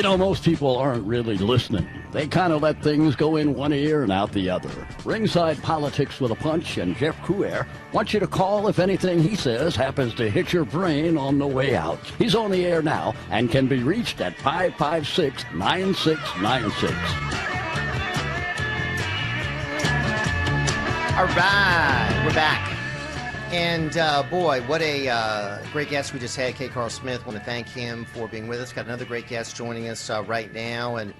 You know, most people aren't really listening. They kind of let things go in one ear and out the other. Ringside Politics with a Punch and Jeff Crouere wants you to call if anything he says happens to hit your brain on the way out. He's on the air now and can be reached at 556-9696. All right, we're back. And boy, what a great guest we just had, K. Carl Smith. Want to thank him for being with us. Got another great guest joining us right now. And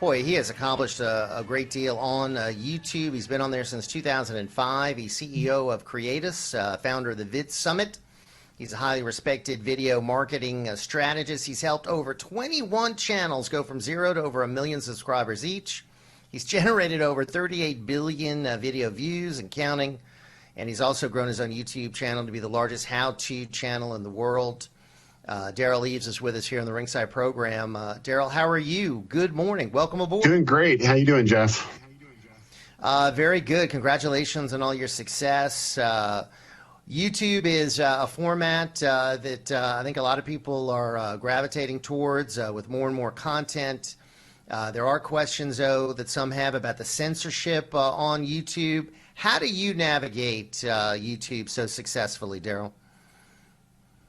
boy, he has accomplished a great deal on YouTube. He's been on there since 2005. He's CEO of Creatus, founder of the Vid Summit. He's a highly respected video marketing strategist. He's helped over 21 channels go from zero to over 1 million subscribers each. He's generated over 38 billion video views and counting. And he's also grown his own YouTube channel to be the largest how-to channel in the world. Derral Eves is with us here on the Ringside program. Derral, how are you? Good morning. Welcome aboard. Doing great. How you doing, Jeff? Very good. Congratulations on all your success. YouTube is a format that I think a lot of people are gravitating towards with more and more content. There are questions, though, that some have about the censorship on YouTube. How do you navigate YouTube so successfully, Derral?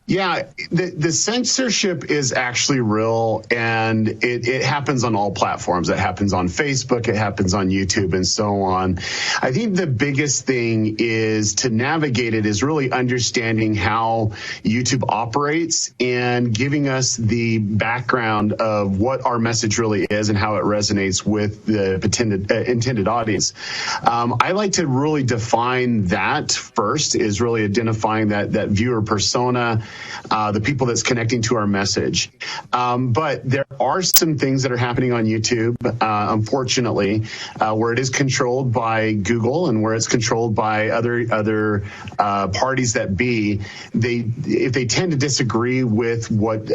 Yeah, the censorship is actually real, and it happens on all platforms. It happens on Facebook, it happens on YouTube, and so on. I think the biggest thing is to navigate it is really understanding how YouTube operates and giving us the background of what our message really is and how it resonates with the intended audience. I like to really define that first, is really identifying that viewer persona, the people that's connecting to our message. But there are some things that are happening on YouTube, unfortunately, where it is controlled by Google and where it's controlled by other parties that be. If they tend to disagree with what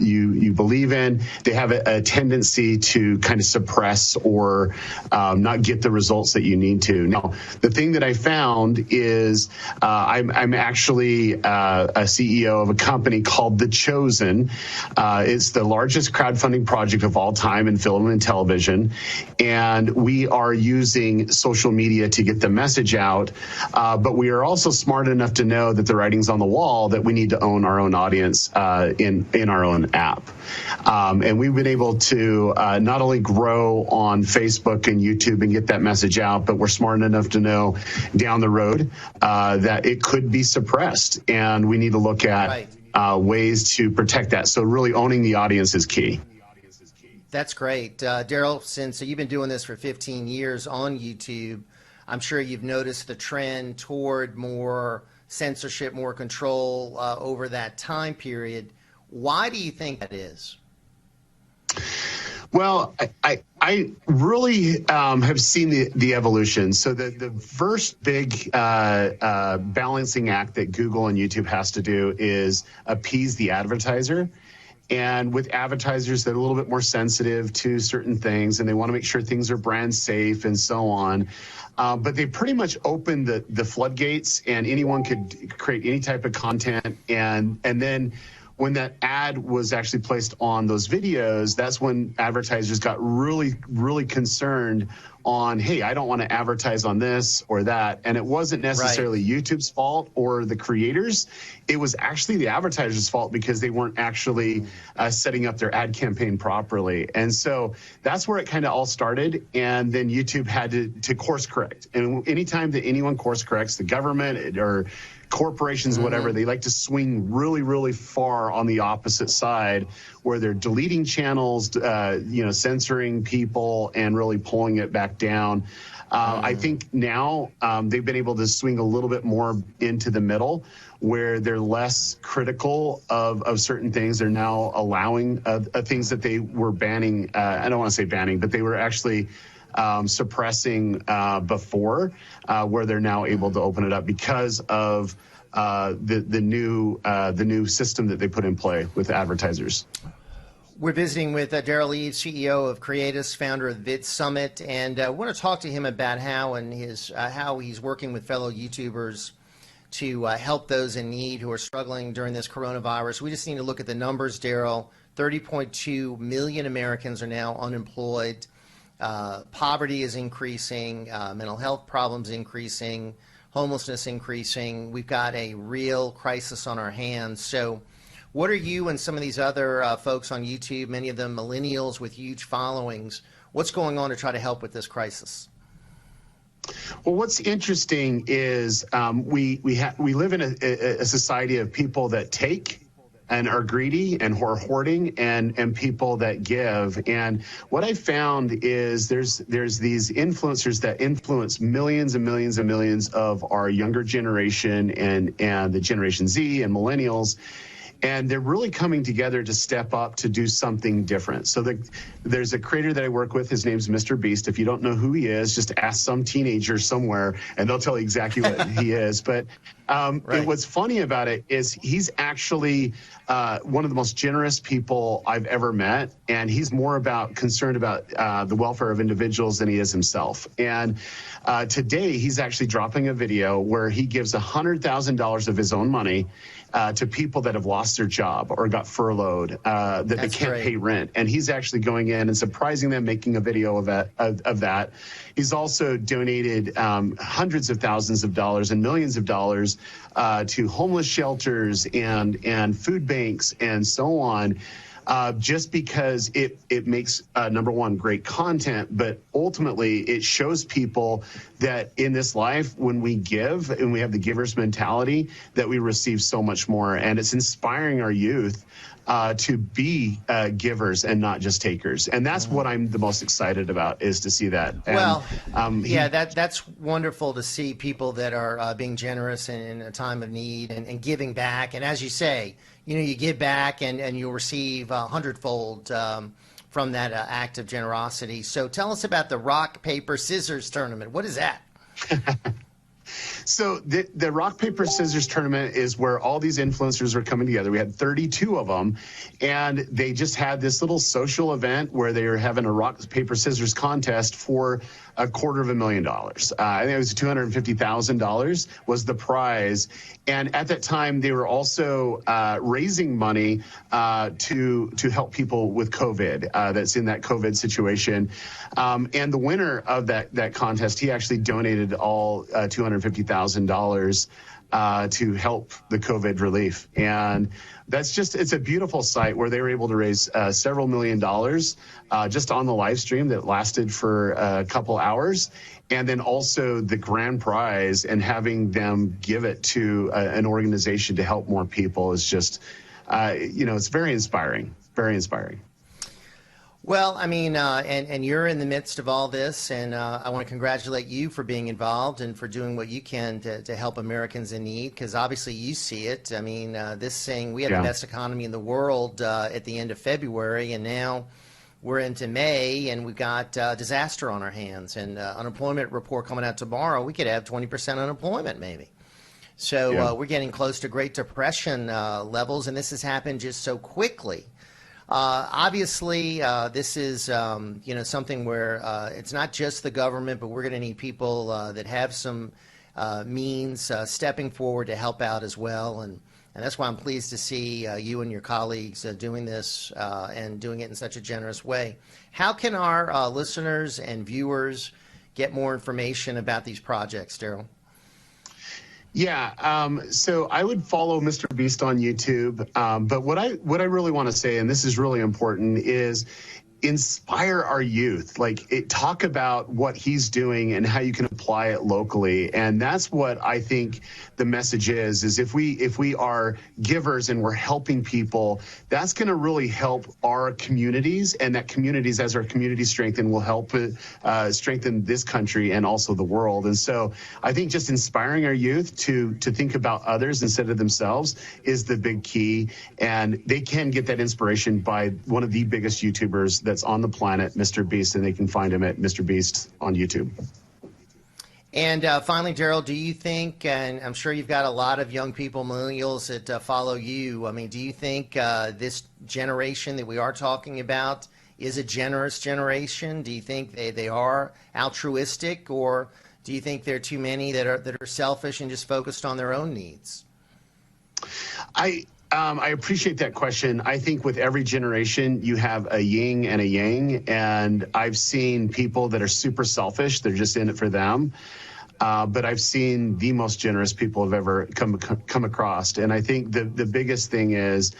you believe in, they have a tendency to kind of suppress or not get the results that you need to. Now, the thing that I found is I'm actually a CEO of a company called The Chosen. It's the largest crowdfunding project of all time in film and television, and we are using social media to get the message out, but we are also smart enough to know that the writing's on the wall, that we need to own our own audience in our own app. And we've been able to not only grow on Facebook and YouTube and get that message out, but we're smart enough to know down the road that it could be suppressed, and we need to look at ways to protect that. So really owning the audience is key. That's great. Derral, since you've been doing this for 15 years on YouTube, I'm sure you've noticed the trend toward more censorship, more control over that time period. Why do you think that is? Well, I really have seen the evolution. So the first big balancing act that Google and YouTube has to do is appease the advertiser. And with advertisers, they're a little bit more sensitive to certain things, and they want to make sure things are brand safe and so on. But they pretty much opened the floodgates, and anyone could create any type of content. And then when that ad was actually placed on those videos, that's when advertisers got really, really concerned on, hey, I don't want to advertise on this or that. And it wasn't necessarily YouTube's fault or the creators. It was actually the advertisers' fault because they weren't actually setting up their ad campaign properly. And so that's where it kind of all started. And then YouTube had to course correct. And anytime that anyone course corrects, the government or corporations, whatever, they like to swing really, really far on the opposite side, where they're deleting channels, censoring people, and really pulling it back down. I think now they've been able to swing a little bit more into the middle, where they're less critical of certain things. They're now allowing things that they were banning. I don't want to say banning, but they were actually suppressing before, where they're now able to open it up because of the new system that they put in play with advertisers. We're visiting with Derral Eves, CEO of Creatus, founder of the Vid Summit, and I want to talk to him about how he's working with fellow YouTubers to help those in need who are struggling during this coronavirus. We just need to look at the numbers, Derral. 30.2 million Americans are now unemployed. Poverty is increasing, mental health problems increasing, homelessness increasing. We've got a real crisis on our hands. So what are you and some of these other folks on YouTube, many of them millennials with huge followings, what's going on to try to help with this crisis? Well, what's interesting is we live in a society of people that take and are greedy and are hoarding, and people that give. And what I found is there's these influencers that influence millions and millions and millions of our younger generation and the Generation Z and millennials. And they're really coming together to step up to do something different. So there's a creator that I work with. His name's Mr. Beast. If you don't know who he is, just ask some teenager somewhere, and they'll tell you exactly what he is. But what's funny about it is he's actually one of the most generous people I've ever met, and he's more concerned about the welfare of individuals than he is himself. And today he's actually dropping a video where he gives $100,000 of his own money to people that have lost their job or got furloughed, that they can't pay rent. And he's actually going in and surprising them, making a video of that. He's also donated hundreds of thousands of dollars and millions of dollars to homeless shelters and food banks and so on. Just because it makes, number one, great content, but ultimately it shows people that in this life, when we give and we have the giver's mentality, that we receive so much more. And it's inspiring our youth to be givers and not just takers. And that's what I'm the most excited about, is to see that. And, that's wonderful to see people that are being generous in a time of need and giving back. And as you say, you give back and you'll receive a hundredfold from that act of generosity. So tell us about the rock, paper, scissors tournament. What is that? So the rock, paper, scissors tournament is where all these influencers are coming together. We had 32 of them, and they just had this little social event where they were having a rock, paper, scissors contest for $250,000. I think it was $250,000 was the prize. And at that time, they were also raising money to help people with COVID that's in that COVID situation. And the winner of that contest, he actually donated all $250,000 to help the COVID relief. And it's a beautiful site where they were able to raise several $1 million just on the live stream that lasted for a couple hours. And then also the grand prize, and having them give it to an organization to help more people is just, it's very inspiring, very inspiring. Well, I mean, and you're in the midst of all this, and I want to congratulate you for being involved and for doing what you can to help Americans in need, because obviously you see it. I mean, this thing, we had the best economy in the world at the end of February, and now we're into May, and we've got disaster on our hands. And unemployment report coming out tomorrow, we could have 20% unemployment maybe. So we're getting close to Great Depression levels, and this has happened just so quickly. Obviously, this is, something where it's not just the government, but we're going to need people that have some means stepping forward to help out as well. And that's why I'm pleased to see you and your colleagues doing this and doing it in such a generous way. How can our listeners and viewers get more information about these projects, Derral? Yeah, so I would follow Mr. Beast on YouTube. But what I really want to say, and this is really important, is inspire our youth. Talk about what he's doing and how you can apply it locally. And that's what I think the message is if we are givers and we're helping people, that's going to really help our communities, and that communities, as our communities strengthen, will help strengthen this country and also the world. And so I think just inspiring our youth to think about others instead of themselves is the big key. And they can get that inspiration by one of the biggest YouTubers that's on the planet, Mr. Beast, and they can find him at Mr. Beast on YouTube. And finally, Derral, do you think, and I'm sure you've got a lot of young people, millennials, that follow you, I mean, do you think this generation that we are talking about is a generous generation? Do you think they are altruistic, or do you think there are too many that are selfish and just focused on their own needs? I appreciate that question. I think with every generation, you have a yin and a yang. And I've seen people that are super selfish. They're just in it for them. But I've seen the most generous people I've ever come across. And I think the biggest thing is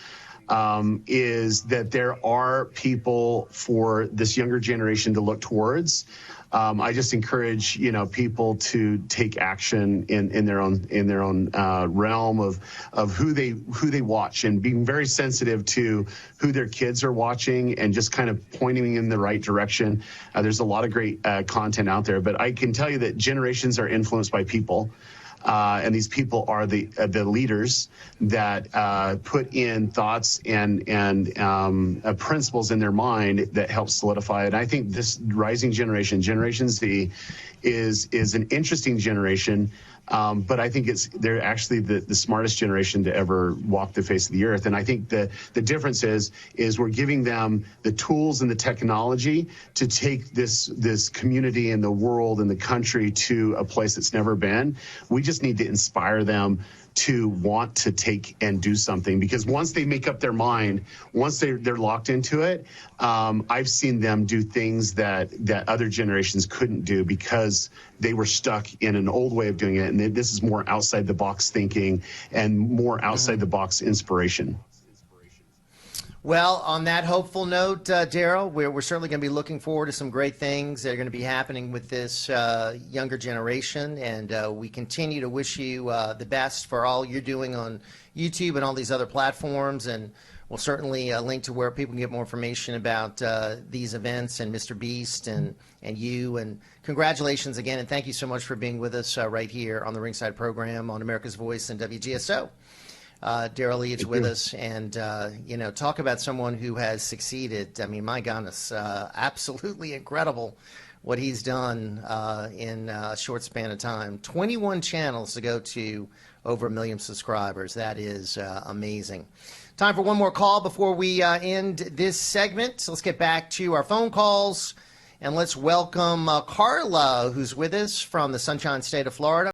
that there are people for this younger generation to look towards. I just encourage, people to take action in their own realm of who they watch, and being very sensitive to who their kids are watching and just kind of pointing in the right direction. There's a lot of great content out there, but I can tell you that generations are influenced by people. And these people are the leaders that put in thoughts and principles in their mind that help solidify it. And I think this rising generation, Generation Z, is an interesting generation. But I think they're actually the smartest generation to ever walk the face of the earth. And I think the difference is we're giving them the tools and the technology to take this community and the world and the country to a place it's never been. We just need to inspire them to want to take and do something, because once they make up their mind, once they're locked into it, I've seen them do things that other generations couldn't do because they were stuck in an old way of doing it. And this is more outside the box thinking and more outside the box inspiration. Well, on that hopeful note, Derral, we're certainly going to be looking forward to some great things that are going to be happening with this younger generation. And we continue to wish you the best for all you're doing on YouTube and all these other platforms. And we'll certainly link to where people can get more information about these events and Mr. Beast and you. And congratulations again. And thank you so much for being with us right here on the Ringside program on America's Voice and WGSO. Derral Eves with us, and talk about someone who has succeeded. I mean, my goodness, absolutely incredible what he's done in a short span of time. 21 channels to go to over 1 million subscribers. That is amazing. Time for one more call before we end this segment. So let's get back to our phone calls, and let's welcome Carla, who's with us from the Sunshine State of Florida.